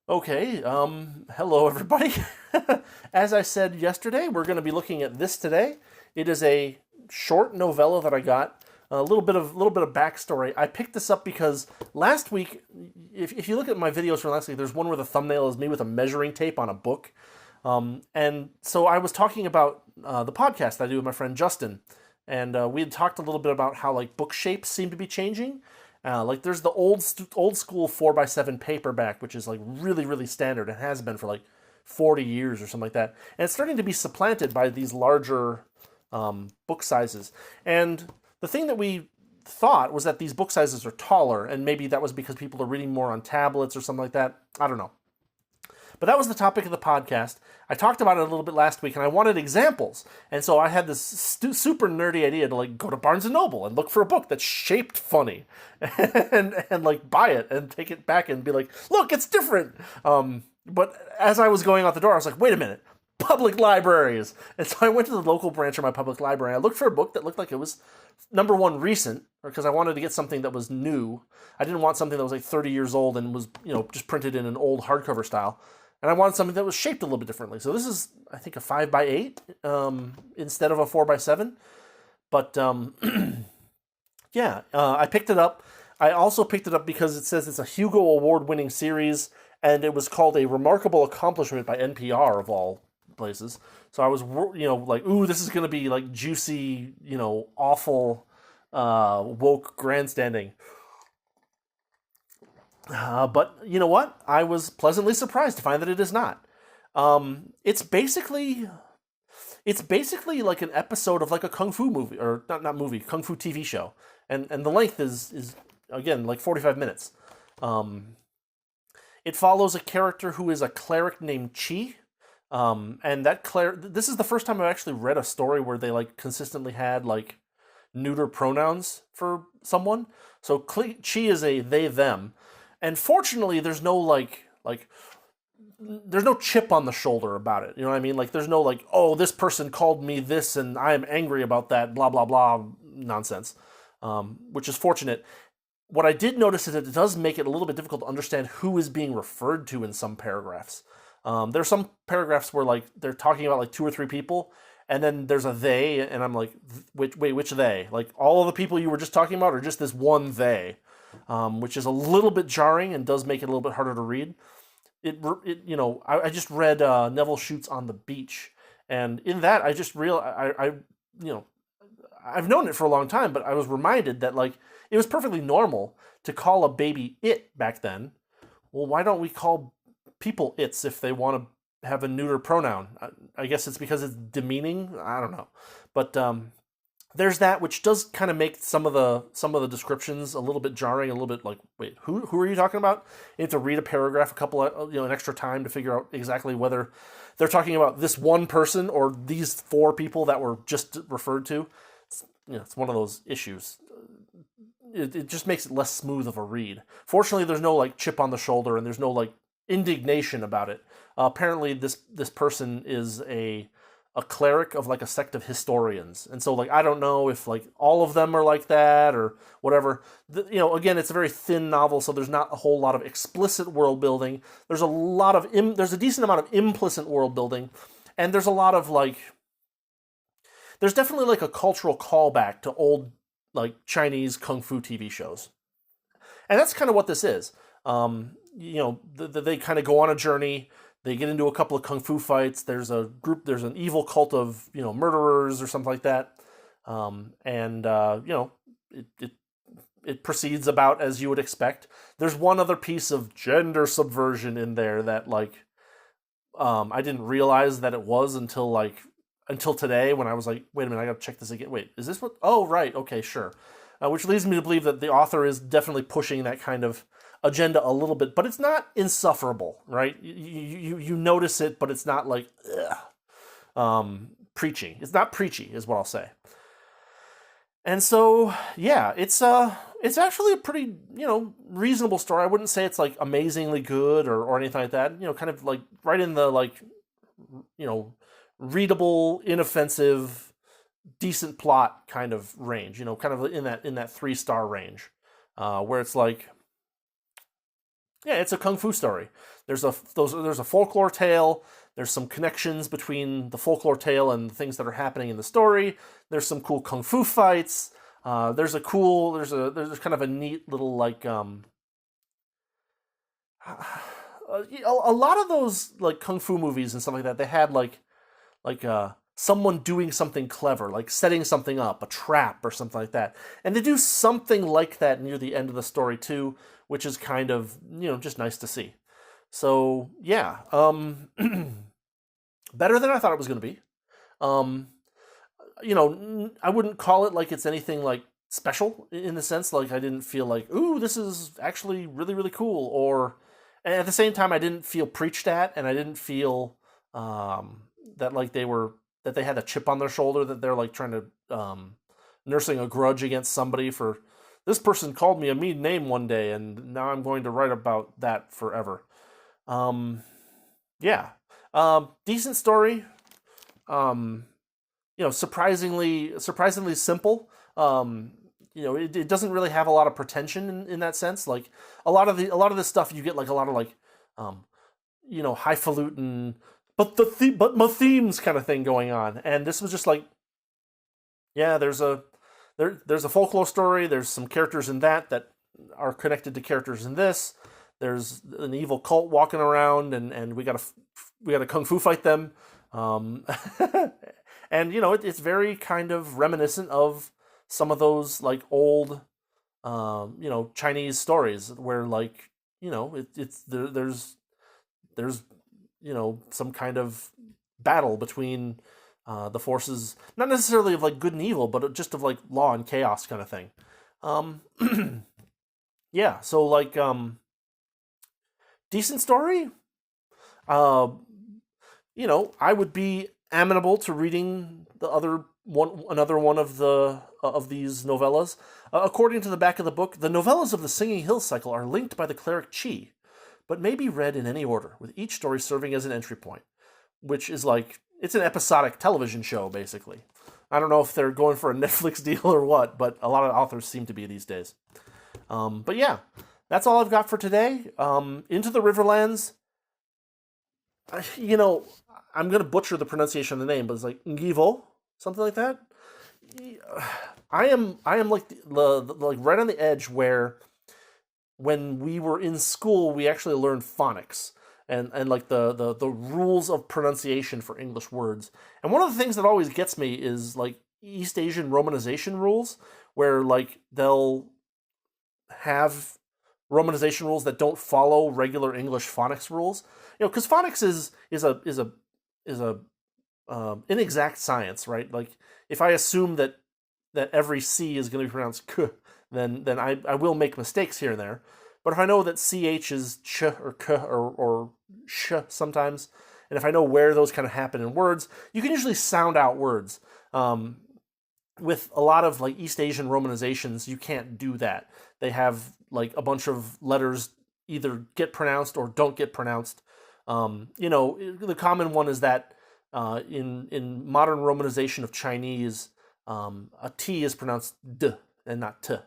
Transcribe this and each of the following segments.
Okay, hello everybody. As I said yesterday, we're going to be looking at this today. It is a short novella that I got. A little bit of backstory. I picked this up because last week, if you look at my videos from last week, there's one where the thumbnail is me with a measuring tape on a book. And so I was talking about the podcast I do with my friend Justin, and we had talked a little bit about how like book shapes seem to be changing. Like there's the old school 4x7 paperback, which is like really standard and has been for like 40 years or something like that, and it's starting to be supplanted by these larger book sizes. And the thing that we thought was that these book sizes are taller, and maybe that was because people are reading more on tablets or something like that. I don't know. But that was the topic of the podcast. I talked about it a little bit last week, and I wanted examples. And so I had this super nerdy idea to like go to Barnes and Noble and look for a book that's shaped funny, and like buy it and take it back and be like, look, it's different. But as I was going out the door, I was like, wait a minute. Public libraries. And so I went to the local branch of my public library. I looked for a book that looked like it was number one recent, because I wanted to get something that was new. I didn't want something that was like 30 years old and was, just printed in an old hardcover style. And I wanted something that was shaped a little bit differently. So this is, I think, a 5x8 instead of a 4x7. But yeah, I picked it up. I also picked it up because it says it's a Hugo Award-winning series, and it was called A Remarkable Accomplishment by NPR, of all places. So I was, like, ooh, this is going to be like juicy, awful, woke grandstanding. But you know what? I was pleasantly surprised to find that it is not. It's basically like an episode of like a kung fu movie, or not movie, kung fu TV show, and the length is again like 45 minutes. Um, it follows a character who is a cleric named Chi. And that cleric. This is the first time I've actually read a story where they like consistently had like neuter pronouns for someone. So Chi is a they them, and fortunately, there's no like there's no chip on the shoulder about it. You know what I mean? Like there's no like, oh, this person called me this and I am angry about that, blah blah blah nonsense. Which is fortunate. What I did notice is that it does make it a little bit difficult to understand who is being referred to in some paragraphs. There's some paragraphs where like they're talking about like two or three people, and then there's a they, and I'm like, which they? Like all of the people you were just talking about, or just this one they? Which is a little bit jarring and does make it a little bit harder to read. I just read Neville Shoots on the Beach, and in that I just real you know I've known it for a long time, but I was reminded that like it was perfectly normal to call a baby it back then. Well, why don't we call people its if they want to have a neuter pronoun? I guess it's because it's demeaning. I don't know, but there's that, which does kind of make some of the descriptions a little bit jarring, a little bit like, wait, who are you talking about? You have to read a paragraph a couple of, an extra time to figure out exactly whether they're talking about this one person or these four people that were just referred to. It's one of those issues. It just makes it less smooth of a read. Fortunately, there's no like chip on the shoulder, and there's no like indignation about it. Apparently, this person is a cleric of like a sect of historians, and so like I don't know if like all of them are like that or whatever. Again, it's a very thin novel, so there's not a whole lot of explicit world building. There's a decent amount of implicit world building, and there's a lot of like there's definitely like a cultural callback to old like Chinese kung fu TV shows, and that's kind of what this is. They kind of go on a journey. They get into a couple of kung fu fights. There's an evil cult of murderers or something like that, and it it proceeds about as you would expect. There's one other piece of gender subversion in there that like I didn't realize that it was until today when I was like, wait a minute, I gotta check this again. Wait, is this what? Oh, right, okay, sure. Which leads me to believe that the author is definitely pushing that kind of agenda a little bit, but it's not insufferable, right? You notice it, but it's not like preaching. It's not preachy, is what I'll say. And so, yeah, it's actually a pretty reasonable story. I wouldn't say it's like amazingly good or anything like that. Kind of like right in the like you know readable, inoffensive, decent plot kind of range. Kind of in that 3-star range, where it's like Yeah, it's a kung fu story. There's a folklore tale. There's some connections between the folklore tale and the things that are happening in the story. There's some cool kung fu fights. There's kind of a neat little like a lot of those like kung fu movies and stuff like that. They had someone doing something clever, like setting something up, a trap or something like that. And they do something like that near the end of the story too, which is kind of, just nice to see. So, yeah, better than I thought it was going to be. Um, I wouldn't call it like it's anything like special in the sense like I didn't feel like, ooh, this is actually really, really cool. Or, and at the same time, I didn't feel preached at, and I didn't feel that like that they had a chip on their shoulder, that they're like trying to nursing a grudge against somebody for this person called me a mean name one day, and now I'm going to write about that forever. Yeah, decent story. Um, surprisingly simple. It doesn't really have a lot of pretension in that sense. Like a lot of this stuff, you get like a lot of like, highfalutin, but my themes kind of thing going on. And this was just like, yeah, there's a folklore story. There's some characters in that are connected to characters in this. There's an evil cult walking around, and we gotta kung fu fight them. Um, and it's very kind of reminiscent of some of those like old, Chinese stories where like there's some kind of battle between the forces, not necessarily of like good and evil, but just of like law and chaos kind of thing. Um, yeah, so like decent story. Uh, I would be amenable to reading another one of these novellas. According to the back of the book, the novellas of the Singing Hills cycle are linked by the cleric Chi, but may be read in any order, with each story serving as an entry point, which is like it's an episodic television show basically. I don't know if they're going for a Netflix deal or what, but a lot of authors seem to be these days. But yeah, that's all I've got for today. Into the Riverlands. You know, I'm gonna butcher the pronunciation of the name, but it's like Ngivo, something like that. I am like like right on the edge where when we were in school we actually learned phonics and like the rules of pronunciation for English words. And one of the things that always gets me is like East Asian romanization rules, where like they'll have romanization rules that don't follow regular English phonics rules. Because phonics is a inexact science, right? Like if I assume that every C is going to be pronounced k, then I will make mistakes here and there. But if I know that ch is ch or k or sh sometimes, and if I know where those kind of happen in words, you can usually sound out words. With a lot of like East Asian romanizations, you can't do that. They have like a bunch of letters either get pronounced or don't get pronounced. The common one is that in modern romanization of Chinese, a T is pronounced D and not T.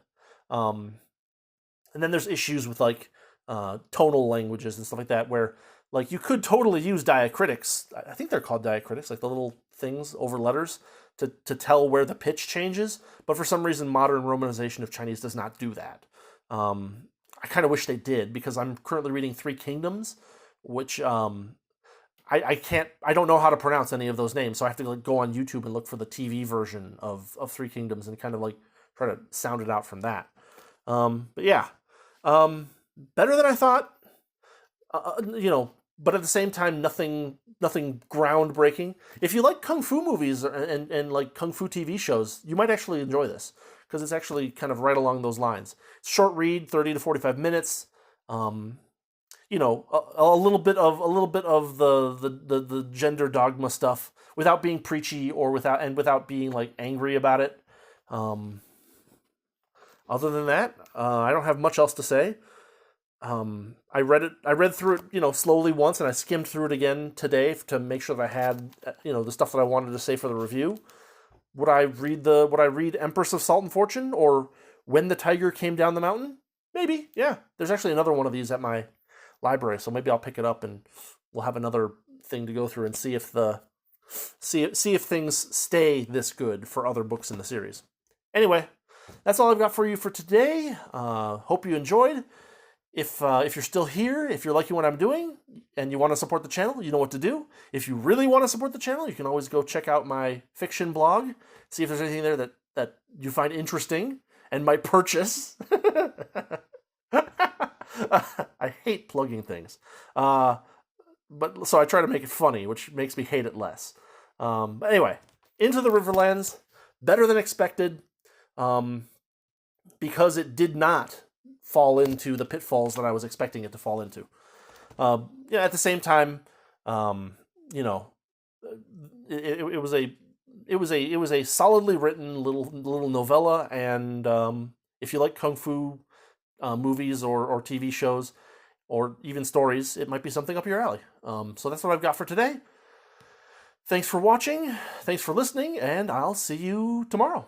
And then there's issues with like tonal languages and stuff like that, where like you could totally use diacritics. I think they're called diacritics, like the little things over letters to tell where the pitch changes. But for some reason, modern romanization of Chinese does not do that. I kind of wish they did, because I'm currently reading Three Kingdoms, which I don't know how to pronounce any of those names, so I have to like go on YouTube and look for the TV version of Three Kingdoms and kind of like try to sound it out from that. But yeah, better than I thought. But at the same time, nothing groundbreaking. If you like kung fu movies and like kung fu TV shows, you might actually enjoy this, because it's actually kind of right along those lines. Short read, 30 to 45 minutes. A little bit of the gender dogma stuff without being preachy or without being like angry about it. Other than that, I don't have much else to say. I read through it, slowly once, and I skimmed through it again today to make sure that I had, the stuff that I wanted to say for the review. Would I read Empress of Salt and Fortune or When the Tiger Came Down the Mountain? Maybe, yeah. There's actually another one of these at my library, so maybe I'll pick it up and we'll have another thing to go through and see if things stay this good for other books in the series. Anyway, that's all I've got for you for today. Hope you enjoyed. If you're still here, if you're liking what I'm doing, and you want to support the channel, you know what to do. If you really want to support the channel, you can always go check out my fiction blog, see if there's anything there that you find interesting and might purchase. I hate plugging things. But so I try to make it funny, which makes me hate it less. But anyway, Into the Riverlands, better than expected, because it did not fall into the pitfalls that I was expecting it to fall into. At the same time, it was a solidly written little novella, and if you like kung fu movies or TV shows, or even stories, it might be something up your alley. So that's what I've got for today. Thanks for watching, thanks for listening, and I'll see you tomorrow.